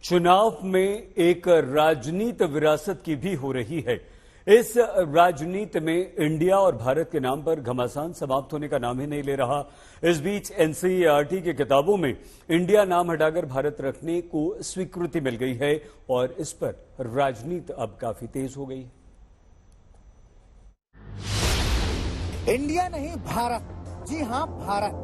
चुनाव में एक राजनीति विरासत की भी हो रही है। इस राजनीति में इंडिया और भारत के नाम पर घमासान समाप्त होने का नाम ही नहीं ले रहा। इस बीच एनसीईआरटी की किताबों में इंडिया नाम हटाकर भारत रखने को स्वीकृति मिल गई है और इस पर राजनीति अब काफी तेज हो गई है। इंडिया नहीं भारत, जी हां भारत।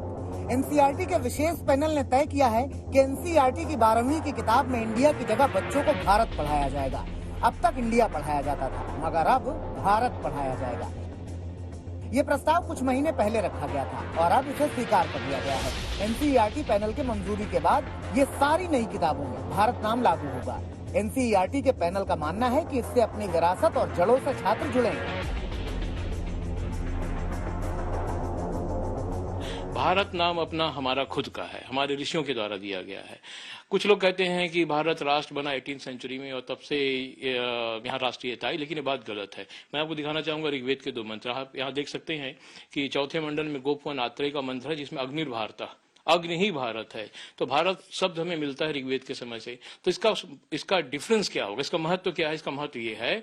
एनसीईआरटी के विशेष पैनल ने तय किया है कि एनसीईआरटी की 12वीं की किताब में इंडिया की जगह बच्चों को भारत पढ़ाया जाएगा। अब तक इंडिया पढ़ाया जाता था, मगर अब भारत पढ़ाया जाएगा। ये प्रस्ताव कुछ महीने पहले रखा गया था और अब इसे स्वीकार कर लिया गया है। एनसीईआरटी पैनल की मंजूरी के बाद ये सारी नई किताबों में भारत नाम लागू होगा। एनसीईआरटी के पैनल का मानना है कि इससे अपनी विरासत और जड़ों से छात्र जुड़ेंगे। भारत नाम अपना हमारा खुद का है, हमारे ऋषियों के द्वारा दिया गया है। कुछ लोग कहते हैं कि भारत राष्ट्र बना 18वीं सेंचुरी में और तब से यहाँ राष्ट्रीयता आई, लेकिन ये बात गलत है। मैं आपको दिखाना चाहूंगा ऋग्वेद के 2 मंत्र। आप यहाँ देख सकते हैं कि चौथे मंडल में गोपवन आत्रेय का मंत्र है, जिसमें अग्निर्भारता, अग्नि ही भारत है। तो भारत शब्द हमें मिलता है ऋग्वेद के समय से। तो इसका डिफरेंस क्या होगा, इसका महत्व क्या है? इसका महत्व ये है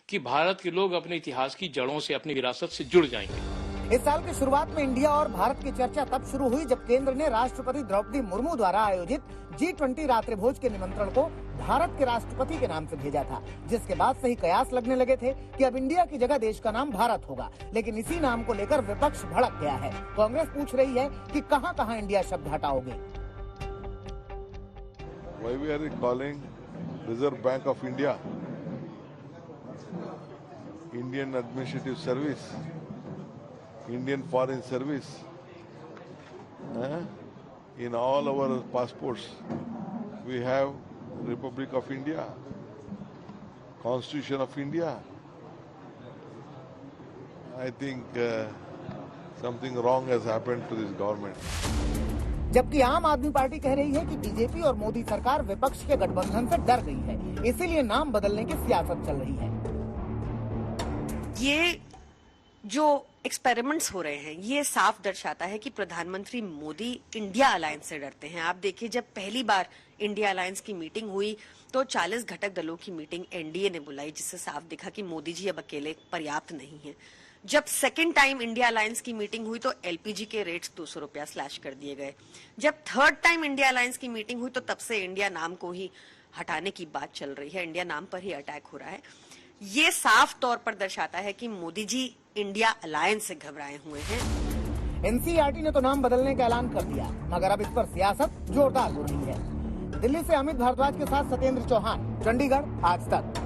कि भारत के लोग अपने इतिहास की जड़ों से, अपनी विरासत से जुड़ जाएंगे। इस साल की शुरुआत में इंडिया और भारत की चर्चा तब शुरू हुई जब केंद्र ने राष्ट्रपति द्रौपदी मुर्मू द्वारा आयोजित G20 रात्रि भोज के निमंत्रण को भारत के राष्ट्रपति के नाम से भेजा था, जिसके बाद से ही कयास लगने लगे थे कि अब इंडिया की जगह देश का नाम भारत होगा। लेकिन इसी नाम को लेकर विपक्ष भड़क गया है। कांग्रेस पूछ रही है कि कहां-कहां इंडिया शब्द हटाओगे। Why we are calling Reserve Bank of India, Indian Administrative Service, Indian Foreign Service. In all our passports, we have Republic of India, Constitution of India. I think something wrong has happened to this government. जबकि आम आदमी party कह रही है कि BJP और मोदी सरकार विपक्ष के गठबंधन से डर गई है, इसीलिए नाम बदलने की सियासत चल रही है। ये जो एक्सपेरिमेंट्स हो रहे हैं, ये साफ दर्शाता है कि प्रधानमंत्री मोदी इंडिया अलायंस से डरते हैं। आप देखिए, जब पहली बार इंडिया अलायंस की मीटिंग हुई तो 40 घटक दलों की मीटिंग एनडीए ने बुलाई, जिससे साफ दिखा कि मोदी जी अब अकेले पर्याप्त नहीं है। जब सेकेंड टाइम इंडिया अलायंस की मीटिंग हुई तो एलपीजी के रेट्स 200 रुपया स्लैश कर दिए गए। जब थर्ड टाइम इंडिया अलायंस की मीटिंग हुई तो तब से इंडिया नाम को ही हटाने की बात चल रही है, इंडिया नाम पर ही अटैक हो रहा है। ये साफ तौर पर दर्शाता है कि मोदी जी इंडिया अलायंस से घबराए हुए हैं। एनसीईआरटी ने तो नाम बदलने का ऐलान कर दिया, मगर अब इस पर सियासत जोरदार हो रही है। दिल्ली से अमित भारद्वाज के साथ सत्येंद्र चौहान, चंडीगढ़, आज तक।